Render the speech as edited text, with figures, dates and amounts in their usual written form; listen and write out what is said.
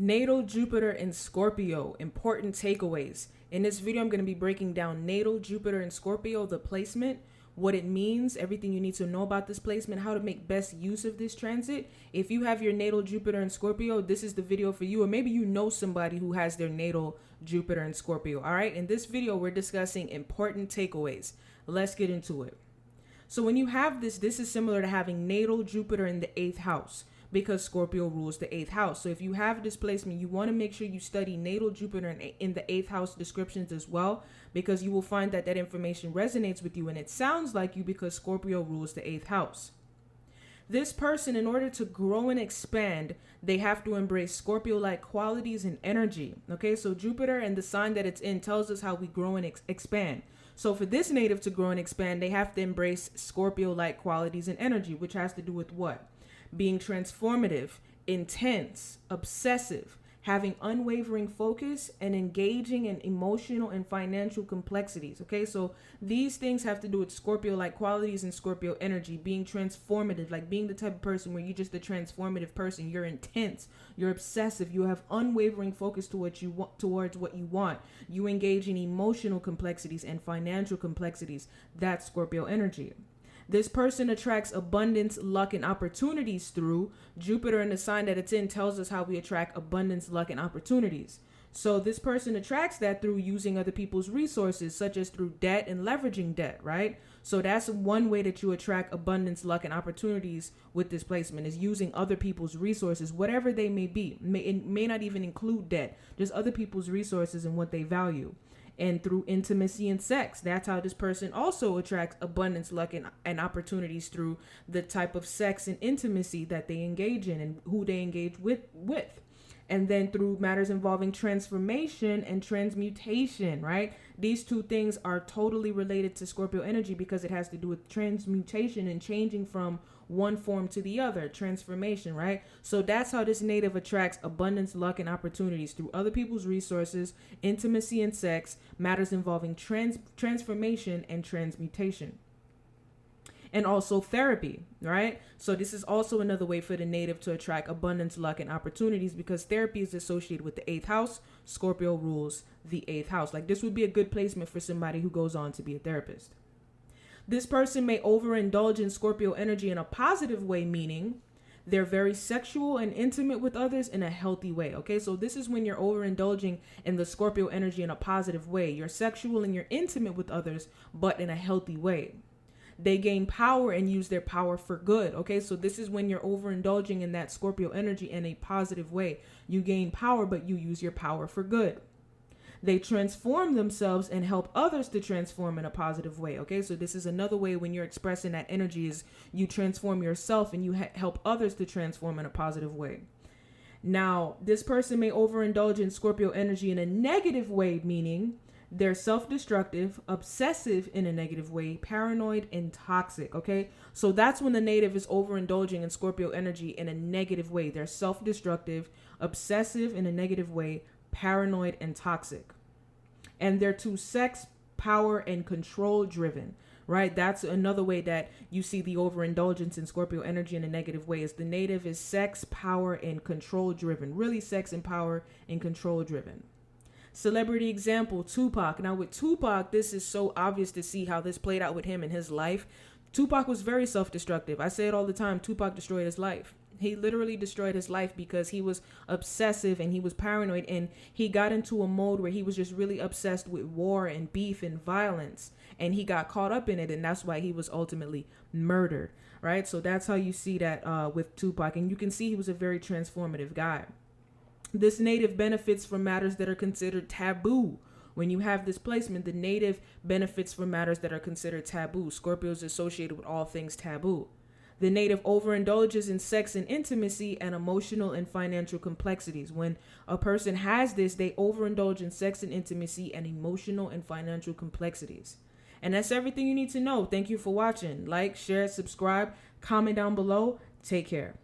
Natal Jupiter in Scorpio, important takeaways. In this video, I'm going to be breaking down natal Jupiter in Scorpio, the placement, what it means, everything you need to know about this placement, how to make best use of this transit. If you have your natal Jupiter in Scorpio, this is the video for you, or maybe you know somebody who has their natal Jupiter in Scorpio. All right, in this video, we're discussing important takeaways. Let's get into it. So when you have this is similar to having natal Jupiter in the 8th house, because Scorpio rules the 8th house. So if you have this placement, you want to make sure you study natal Jupiter in the 8th house descriptions as well, because you will find that that information resonates with you and it sounds like you because Scorpio rules the 8th house. This person, in order to grow and expand, they have to embrace Scorpio-like qualities and energy. Okay, so Jupiter and the sign that it's in tells us how we grow and expand. So for this native to grow and expand, they have to embrace Scorpio-like qualities and energy, which has to do with what? Being transformative, intense, obsessive, having unwavering focus, and engaging in emotional and financial complexities. Okay, so these things have to do with Scorpio-like qualities and Scorpio energy, being transformative, like being the type of person where you're just a transformative person. You're intense, you're obsessive, you have unwavering focus towards what you want. You engage in emotional complexities and financial complexities. That's Scorpio energy. This person attracts abundance, luck, and opportunities through Jupiter, and the sign that it's in tells us how we attract abundance, luck, and opportunities. So this person attracts that through using other people's resources, such as through debt and leveraging debt, right? So that's one way that you attract abundance, luck, and opportunities with this placement, is using other people's resources, whatever they may be. It may not even include debt, just other people's resources and what they value. And through intimacy and sex, that's how this person also attracts abundance, luck, and opportunities, through the type of sex and intimacy that they engage in and who they engage with. And then through matters involving transformation and transmutation, right? These two things are totally related to Scorpio energy because it has to do with transmutation and changing from one form to the other, transformation, right? So that's how this native attracts abundance, luck, and opportunities through other people's resources, intimacy and sex, matters involving transformation and transmutation. And also therapy, right? So this is also another way for the native to attract abundance, luck, and opportunities, because therapy is associated with the 8th house. Scorpio rules the 8th house. Like, this would be a good placement for somebody who goes on to be a therapist. This person may overindulge in Scorpio energy in a positive way, meaning they're very sexual and intimate with others in a healthy way. Okay, so this is when you're overindulging in the Scorpio energy in a positive way. You're sexual and you're intimate with others, but in a healthy way. They gain power and use their power for good. Okay, so this is when you're overindulging in that Scorpio energy in a positive way. You gain power, but you use your power for good. They transform themselves and help others to transform in a positive way. Okay, so this is another way when you're expressing that energy, is you transform yourself and you help others to transform in a positive way. Now, this person may overindulge in Scorpio energy in a negative way, meaning they're self-destructive, obsessive in a negative way, paranoid, and toxic. Okay, so that's when the native is overindulging in Scorpio energy in a negative way. They're self-destructive, obsessive in a negative way, paranoid, and toxic. And they're too sex, power, and control driven, right? That's another way that you see the overindulgence in Scorpio energy in a negative way, is the native is sex, power, and control driven. Really sex and power and control driven. Celebrity example, Tupac. Now with Tupac, this is so obvious to see how this played out with him in his life. Tupac was very self-destructive. I say it all the time, Tupac destroyed his life. He literally destroyed his life because he was obsessive and he was paranoid, and he got into a mode where he was just really obsessed with war and beef and violence, and he got caught up in it, and that's why he was ultimately murdered, right? So that's how you see that with Tupac, and you can see he was a very transformative guy. This native benefits from matters that are considered taboo. When you have this placement, the native benefits from matters that are considered taboo. Scorpio is associated with all things taboo. The native overindulges in sex and intimacy and emotional and financial complexities. When a person has this, they overindulge in sex and intimacy and emotional and financial complexities. And that's everything you need to know. Thank you for watching. Like, share, subscribe, comment down below. Take care.